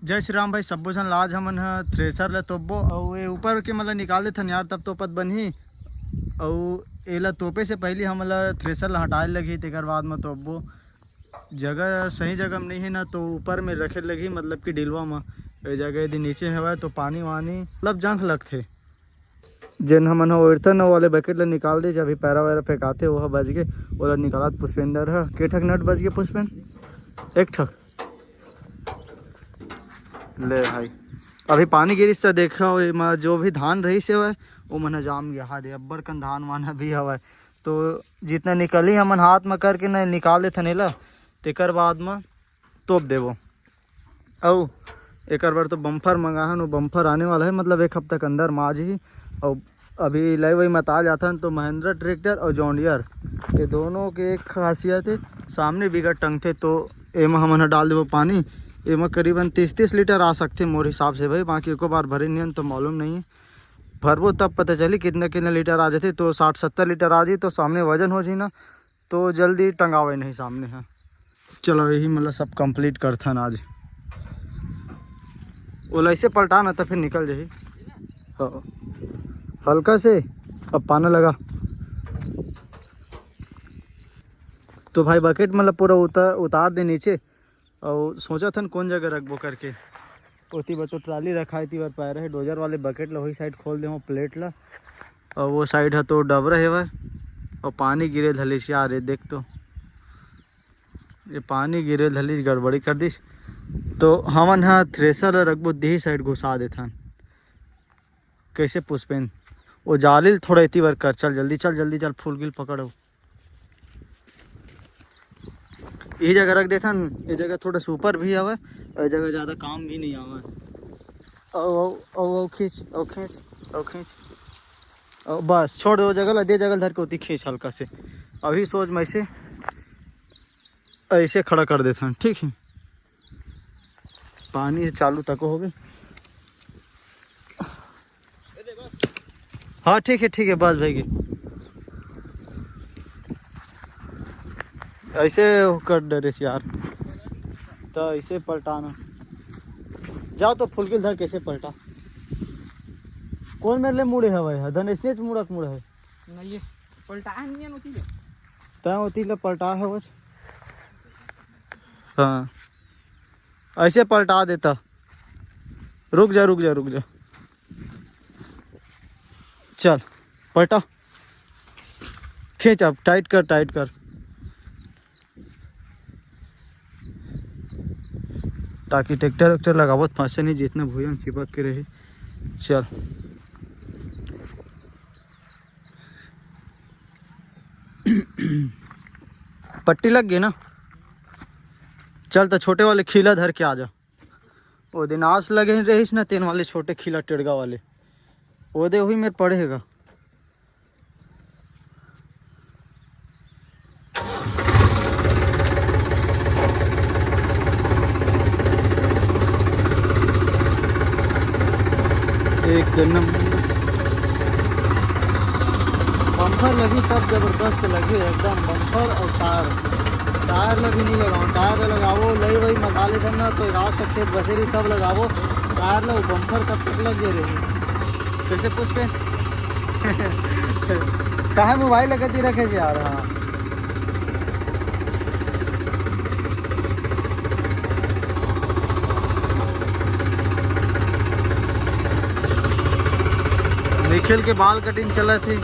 जय श्री राम भाई। सब्बो झन लाज हमन ह थ्रेसर ल तोपबो अउ ये ऊपर के मतलब निकाल देथन यार, तब तोपत बनही। अउ एला तोपे से पहले हमला थ्रेसर ला हटाए लगही, तेकर बाद में तोपबो। जगह सही जगह में नहीं है ना, तो ऊपर में रखे लगी, मतलब कि डिलवा में। ये जगह यदि नीचे हवा तो पानी वानी मतलब जंख लगथे। जेन हमन ओरतन वाले बकेट ला निकाल दे, अभी पैरा वैरा फेंकाते वह बज गए ओला निकालत पुष्पेंद्र ह। के ठक नट बज गए पुष्पेंद्र? एक ठक ले भाई। अभी पानी गिरिस तो देखा जो भी धान रही से हवय वो मन जाम गया। हा दे अब्बड़ कन धान वान भी हवय, तो जितना निकली हमन हाथ में करके न निकाल देथन एला, तेकर बाद में तोप देबो। अउ एकर बार तो बम्फर मंगाहन, वो बम्फर आने वाला है, मतलब एक हफ्ता के अंदर में आज ही। और अभी लई वही मत आ जाथन तो महिंद्रा ट्रैक्टर और जॉन डियर, ये दोनों के एक खासियत है, सामने बिगड़ टंग थे। तो एमा हमन डाल देबो पानी। एमा करीबन 30-30 लीटर आ सकते मोर हिसाब से भाई, बाकी एको बार भरे नहीं तो मालूम नहीं है। भरबो तब पता चली कितना कितना लीटर आ जाते। तो 60-70 लीटर आ जाए तो सामने वजन हो जाए ना, तो जल्दी टंगावे नहीं सामने है। चलो यही मतलब सब कंप्लीट करथन आज। ओला ऐसे पलटा ना तो फिर निकल जाही। हाँ हल्का से अब पाना लगा तो भाई बकेट मतलब पूरा उतार दे नीचे। और सोचा था कौन जगह रखबो करके, ओती बार तो ट्राली रखा है, बार पैर है डोजर वाले बकेट ला वही साइड खोल दे प्लेट ला। और वो साइड है तो डबरा है वह, और पानी गिरे धलिस यार। ये देख तो ये पानी गिरे धलिस गड़बड़ी कर दिस। तो हमन हाँ थ्रेसर रखबो देही साइड घुसा देथन। कैसे पुष्पेन वो जालिल थोड़ा इतनी बार कर। चल जल्दी चल जल्दी चल, फूल गिल पकड़ो। यही जगह रख देथन। ये जगह थोड़ा सुपर भी आवे और जगह ज़्यादा काम भी नहीं आवे। ओ खींच ओ खींच ओ खींच, बस छोड़ दो जगह, दे जगह धर के होती खींच हल्का से। अभी सोच मैं से ऐसे खड़ा कर देता हूँ, ठीक है। पानी चालू तक हो गई। हाँ ठीक है बस भाई। ऐसे कर डरे यार, तो ऐसे पलटाना जाओ तो फुल के धर कैसे पलटा। कौन मेरे लिए मुड़े है भाई? धनेश ने मुड़क मुड़ा है नहीं, ये पलटा नहीं है होती तय होती ले पलटा है बस। हाँ ऐसे पलटा देता। रुक जा रुक जा रुक जा, चल पलटा, खींच अब, टाइट कर टाइट कर, ताकि ट्रैक्टर वैक्टर लगावत फंसे नहीं, जितना भूया में चिपक के रहे। चल पट्टी लग गई ना। चल तो छोटे वाले खीला धर के आ जा। वो दिन आस लगे रहीस ना तेन वाले छोटे खीला टेड़गा वाले, वो दे वही मेरे पड़ेगा। एक नंबर बम्फर लगी तब जबरदस्त लगी एकदम। बम्फर और टायर लगी नहीं लगाओ, टायर लगाओ लई वही मसाले थे ना, तो रात तक खेत बसे रही तब लगाओ टायर लो, बम्फर तब तक लग जा रही। कैसे पुष्पे कहा मोबाइल लगाती रखे यार। हाँ निखिल के बाल कटिंग चला थी।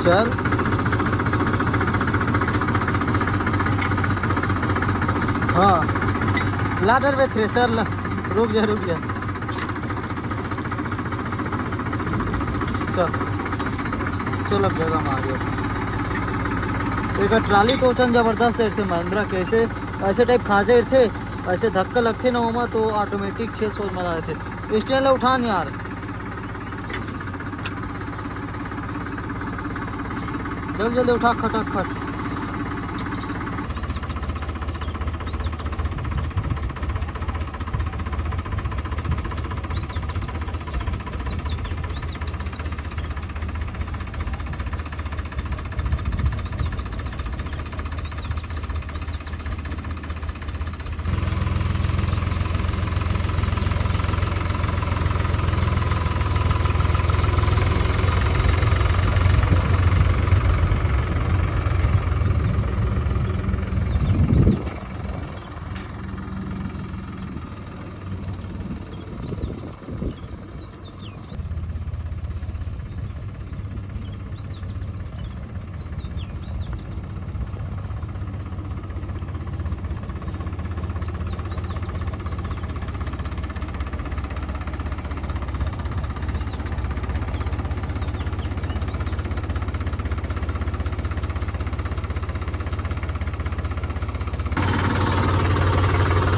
चल हाँ ला डर में थ्रेसर ला, रुक जा चल अब जगह में आ गया। एक ट्राली टोचन जबरदस्त थे महिंद्रा के, ऐसे टाइप खांसे थे, ऐसे धक्का लगते ना वहाँ तो ऑटोमेटिक 6 सोच में रहे थे। स्टैंड उठान यार, जल्दी जल्दी उठा खटाखट।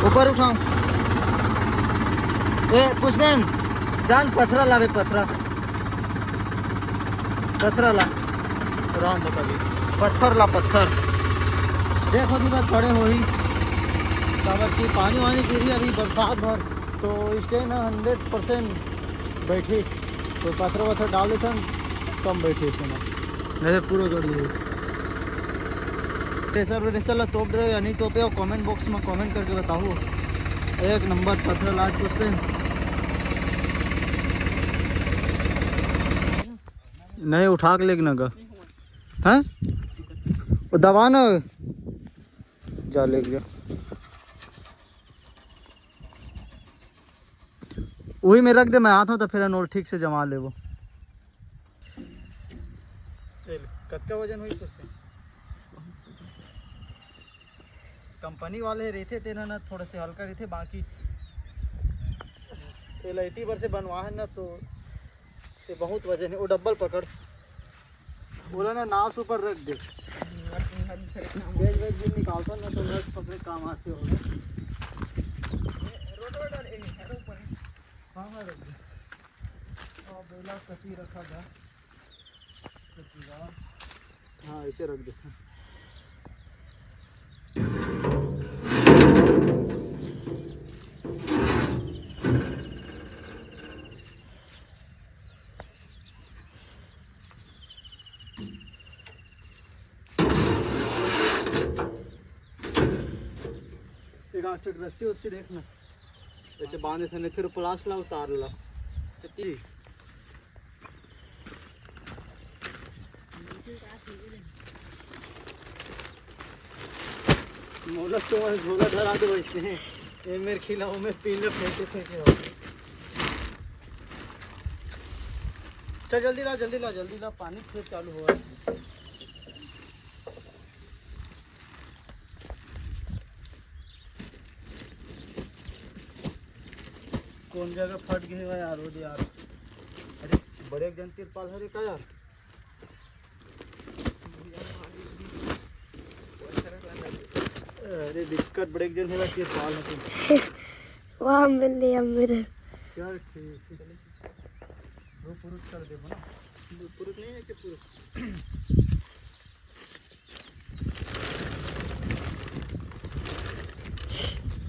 ऊपर उठाऊं? ए पुष्पेन जान पत्थरा ला बे, पत्थरा ला राम बताइए, पत्थर ला पत्थर। देखो जी बात बड़े हो ही कि पानी वानी गिरी अभी बरसात भर, तो स्टे ना 100% बैठी, तो पत्थर वत्थर डाल देते हम कम बैठे इसमें, नहीं पूरा गड़ी हुई। प्रेशर व्रेशर ला तोप रहे हो या नहीं तोपे हो, कमेंट बॉक्स में कमेंट करके बताओ। एक नंबर पत्थर लाज कुछ पे नहीं उठा के लेकिन अगर हैं वो दबा ना जा ले गया, वही में रख दे, मैं आता हूँ तो फिर नोट ठीक से जमा ले। वो कत्ता वजन हुई कुछ कंपनी वाले रहते थे ना थोड़े से हल्का रहते, बाकी एलआईटी पर से बनवा है ना तो ये बहुत वजन है। वो डब्बल पकड़ बोला ना नाव ऊपर रख दे, बेच दिन निकालता ना तो नट पकड़े काम आते हो। हाँ हाँ रख दे, और बेला कटी रखा था, हाँ ऐसे रख दे। एक रस्सी उससे देखना ऐसे बांधे थे, फिर प्लास ला उतार ला मोलक तो झोला धरा दो इसमें, ये मेरे खिला वो मेरे पीले फेंके फेंके हो। चल जल्दी ला पानी फिर चालू हो रहा है। कौन जगह फट गए हुआ यार, वो यार अरे बड़े जन तिरपाल हरे का यार, अरे दिक्कत बड़े जन है तिरपाल है वहां मिल लिया मेरे। चल ठीक है, दो पुरुष कर दे ना, दो पुरुष नहीं है कि पुरुष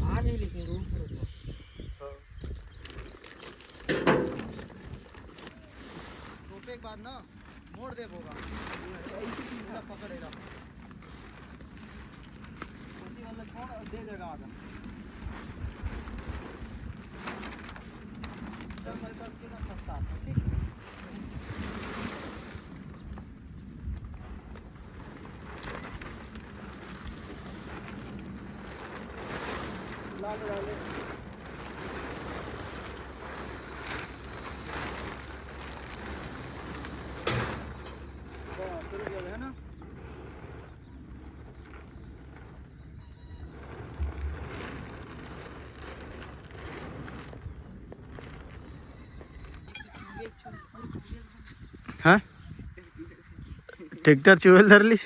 आ नहीं, लेकिन रूम पुरुष एक बार ना मोड़ दे होगा पकड़ेगा वाला छोड़ दे देगा आगे। चल मेरे साथ कितना सस्ता है, ठीक ला ले है ना। हाँ ट्रैक्टर चुहल धर ली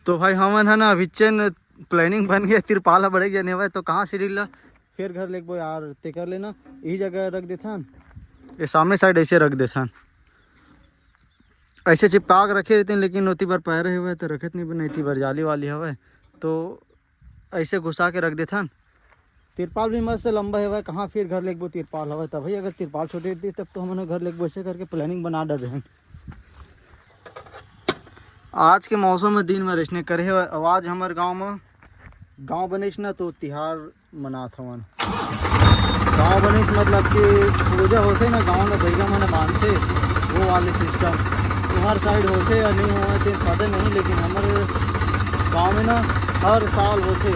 तो भाई हमन है ना विचन प्लानिंग बन गया, तिरपाला बढ़े गया नहीं भाई, तो कहाँ से ला फिर घर ले यार ते कर लेना, यही जगह रख देता, ये सामने साइड ऐसे रख देता। ऐसे चिपका के रखे रहते हैं, लेकिन उतनी बार पैर हुए तो रखत नहीं बने, इतनी बार जाली वाली हवा तो ऐसे घुसा के रख देता। तिरपाल भी मस्त लंबा है, कहाँ फिर घर लेके तिरपाल हवा, तभी अगर तिरपाल छोटी रहती तब तो हमने घर लेके ऐसे करके प्लानिंग बना डर रहे हैं। आज के मौसम में दिन में रेसने करे हुए आवाज़ हमारे गांव बनीस ना तो तिहार मनात हवन। गांव बनीस मतलब कि पूजा होते ना गांव में भैया मैंने मानते वो वाले सिस्टम तुम्हार साइड होते या नहीं हुआ तो पता नहीं, लेकिन हमारे गांव में ना हर साल होते।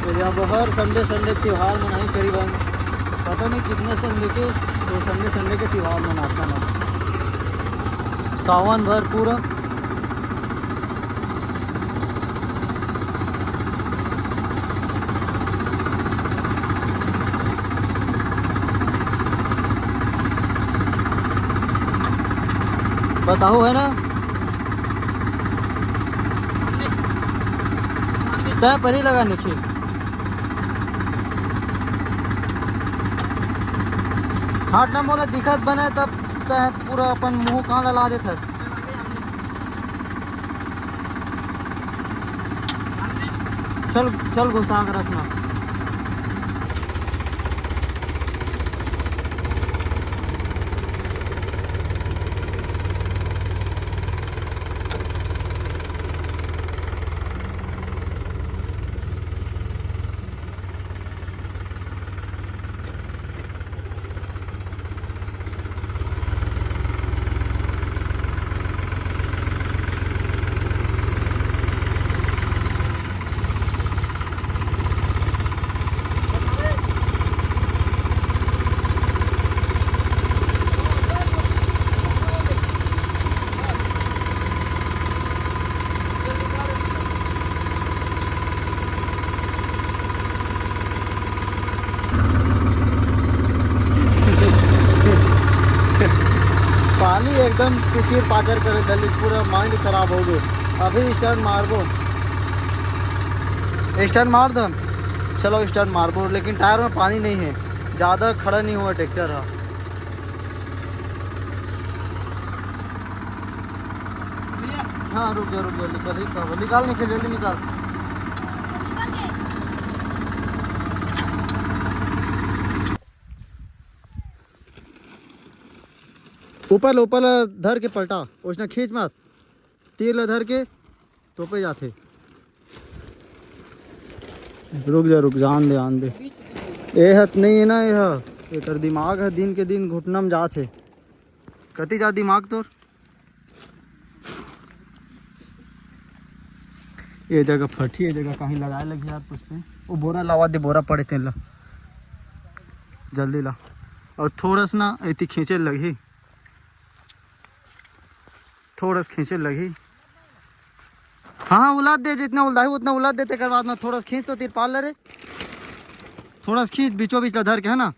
तो जब हर संडे त्यौहार मनाई करीबन पता नहीं कितने संडे के, तो संडे के त्यौहार मनाता ना सावन भर पूरा। बताओ है ना तय पर ही लगा निखिल। हाथ ना मोला दिक्कत बने तब तय पूरा अपन मुंह कहाँ लला देते। चल चल घुसा के रखना। पानी एकदम किचिर पाचर करे दली, पूरा माइंड खराब हो गए। अभी स्टार्ट मारबो, स्टार्ट मार दम। चलो स्टार्ट मारबो, लेकिन टायर में पानी नहीं है, ज़्यादा खड़ा नहीं हुआ ट्रैक्टर है। हाँ रुक जा निकल ही सब निकाल, निकल जल्दी निकाल। ऊपर धर के पलटा, उसने खींच मत, तीर ला धर के तो पे जाते। रुक जा आन दे ए हत नहीं है ना, ये तर दिमाग है दिन के दिन घुटना में जाते। कति जा दिमाग तोर। ये जगह फटी, ये जगह कहीं लगाए लगी यार पुष्पे। वो बोरा लावा दे, बोरा पड़े थे ला जल्दी ला। और थोड़ा सा ना ऐसी खींचे लगी, थोड़ा सा खींचे लगी। हाँ उलाद दे, जितना उल्दा है उतना उलाद देते कर बाद में थोड़ा सा खींच तो तिरपाल रे, थोड़ा सा खींच बीचों बीच धर के, है ना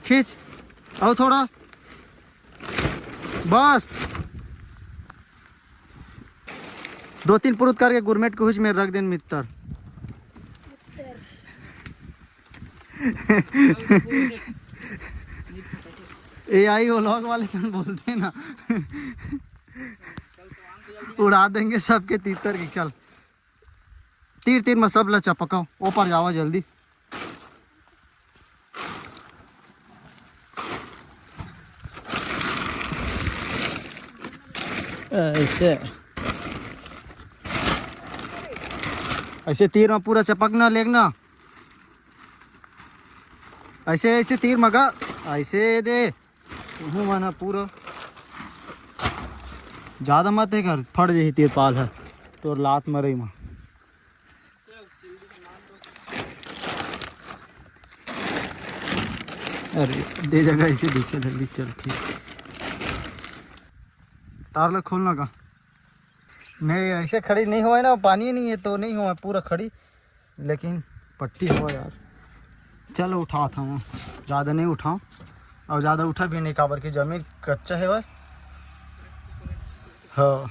खींच। और थोड़ा बस 2-3 पुरुत करके गुरमेट को हुच में रख देन मित्र। AI व्लॉग वाले सन बोलते हैं ना। उड़ा देंगे सबके तीतर की। चल तीर में सब ला चपकाओ, ऊपर जाओ जल्दी। ऐसे तीर में पूरा चपकना लेगना, ऐसे तीर मगा ऐसे दे माना पूरा। ज़्यादा मत है कर, फट जाही तिरपाल है तो लात मरई माँ। अरे दे जगह ऐसे दिखे जल्दी। चल ठीक, तार लग खोलना का नहीं, ऐसे खड़ी नहीं हुआ है ना, पानी नहीं है तो नहीं हुआ पूरा खड़ी, लेकिन पट्टी हुआ यार। चलो उठा था वहाँ, ज़्यादा नहीं उठाऊँ और ज़्यादा उठा भी नहीं, काबर की ज़मीन कच्चा है वह। हाँ